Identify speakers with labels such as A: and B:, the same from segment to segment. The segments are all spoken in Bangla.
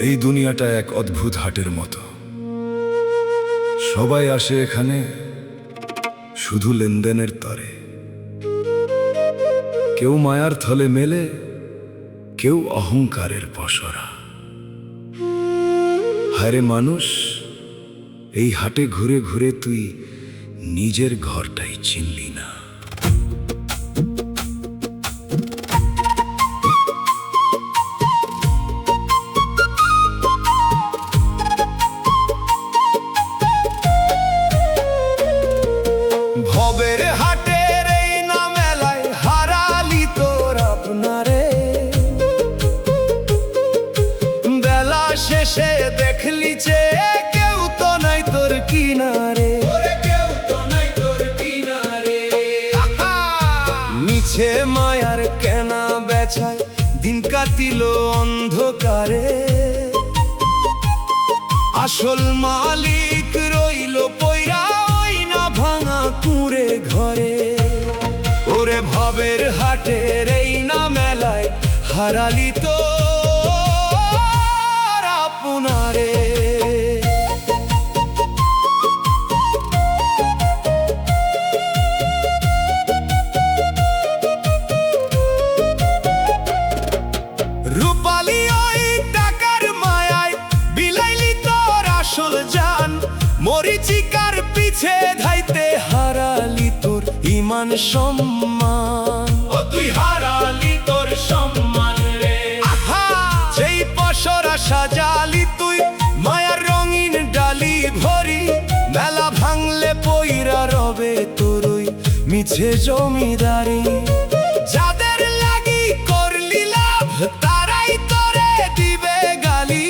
A: এই দুনিয়াটা এক অদ্ভুত হাটের মতো। সবাই আসে এখানে শুধু লেনদেনের তরে। কেউ মায়ার থলে মেলে, কেউ অহংকারের পসরা। হায়রে মানুষ, এই হাটে ঘুরে ঘুরে তুই নিজের ঘরটাই চিনলি না।
B: ভবের হাটের এই না মেলায় হারালি তোর আপনারে। বেলা শেষে দেখলি যে কেউ তো নাই তোর কিনারে, মিছে মায়ার কেনা বেচায় দিন কাটিল অন্ধকারে। আসল মালিক রইল পয়রা ভাঙা কুঁড়ে ঘরে। ওরে ভবের হাটের এই না মেলায় হারালি তো আপনারে। রূপালি ওই টাকার মায়ায় বিলাইলি তোর আসল জান। মরিচিকার পিছে ধাইতে হারালি তোর ইমান সম্মান। ও তুই হারালি তোর সম্মান রে। যেই পসরা সাজালি তুই মায়ার রঙিন ডালি ভরি। মেলা ভাঙলে পইরা রবে তোর ওই মিছে জমিদারি। যাদের লাগি করলি লাভ তারাই তোরে দিবে গালি।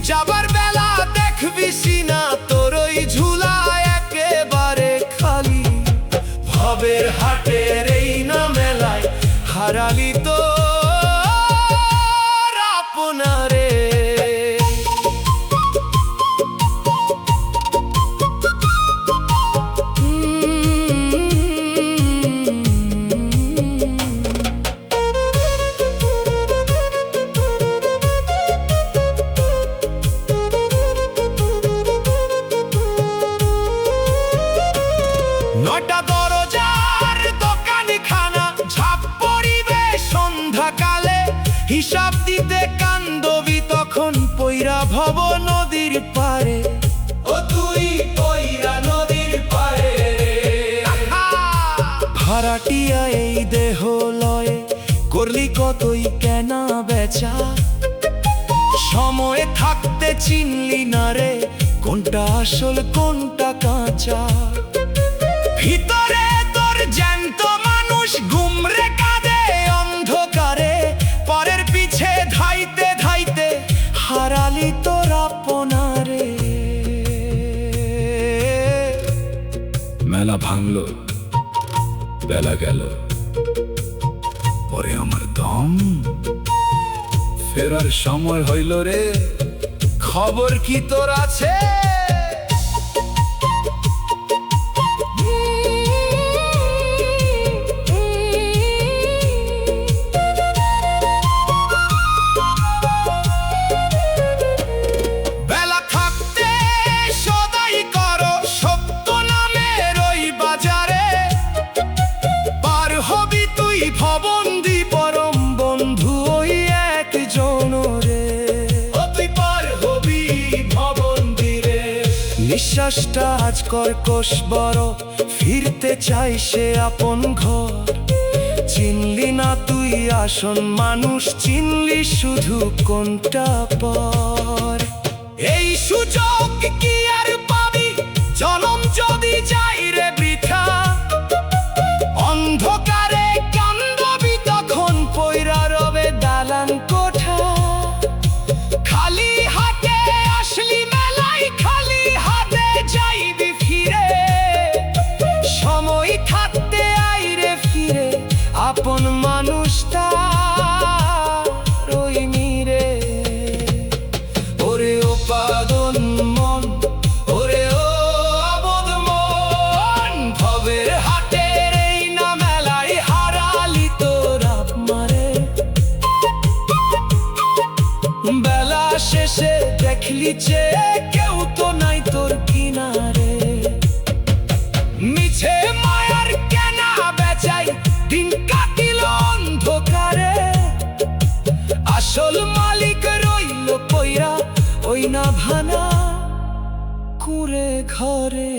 B: যাবার বেলা দেখবি সিনা তোর ওই ঝুলা একেবারে খালি। ভবের হাটের এই না মেলায় হারালি তো আপনারে। নয়টা দরজার দোকানি খানা ঝাঁপ পড়িবে সন্ধ্যাকালে। হিসাব দিতে কান্দবি তখন পইরা ভব নদীর পারে। ও তুই পইরা নদীর পারে। ভাড়াটিয়া এই দেহ লয়ে করলি কতই কেনা বেচা। সময় থাকতে চিনলি না রে কোনটা আসল কোনটা কাঁচা। ভিতরে তোর জ্যান্ত মানুষ গুমরে কাঁদে অন্ধকারে। পরের পিছে ধাইতে ধাইতে হারালি তোর আপনারে।
A: মেলা ভাঙলো, বেলা গেল, পরে আমার দম ফেরার সময় হইল রে।
B: খবর কি তোর আছে? বেলা থাকতে সদাই করো সত্য নামের ওই বাজারে। পার হবি তুই ভবন্দি পরম বন্ধু ওই একজন রে। ও তুই পার হবি ভবন্দি রে। নিঃশ্বাসটা আজ কর্কশ বড়, ফিরতে চাই সে আপন ঘর। চিনলি না তুই আসন মানুষ, চিনলি শুধু কোনটা পর। এই সুযোগ কি আর পাবি জনম যদি যাই রে বৃথা। অন্ধকারে কান্দবি তখন পয়রা রবে দালান কোঠা। খালি হাতে আসলি মেলায় খালি হাতে যাইবি ফিরে। সময় থাকতে আইরে ফিরে আপন মানুষটা রই মিরে। ওরে ও পাগল মন দেখলি যে কেউ তো নাই তোর কিনারে। মিছে মায়ার কেনা বেচাই দিন কাটিল অন্ধকারে, আসল মালিক রইল পইরা ওই না ভানা কুঁড়ে ঘরে।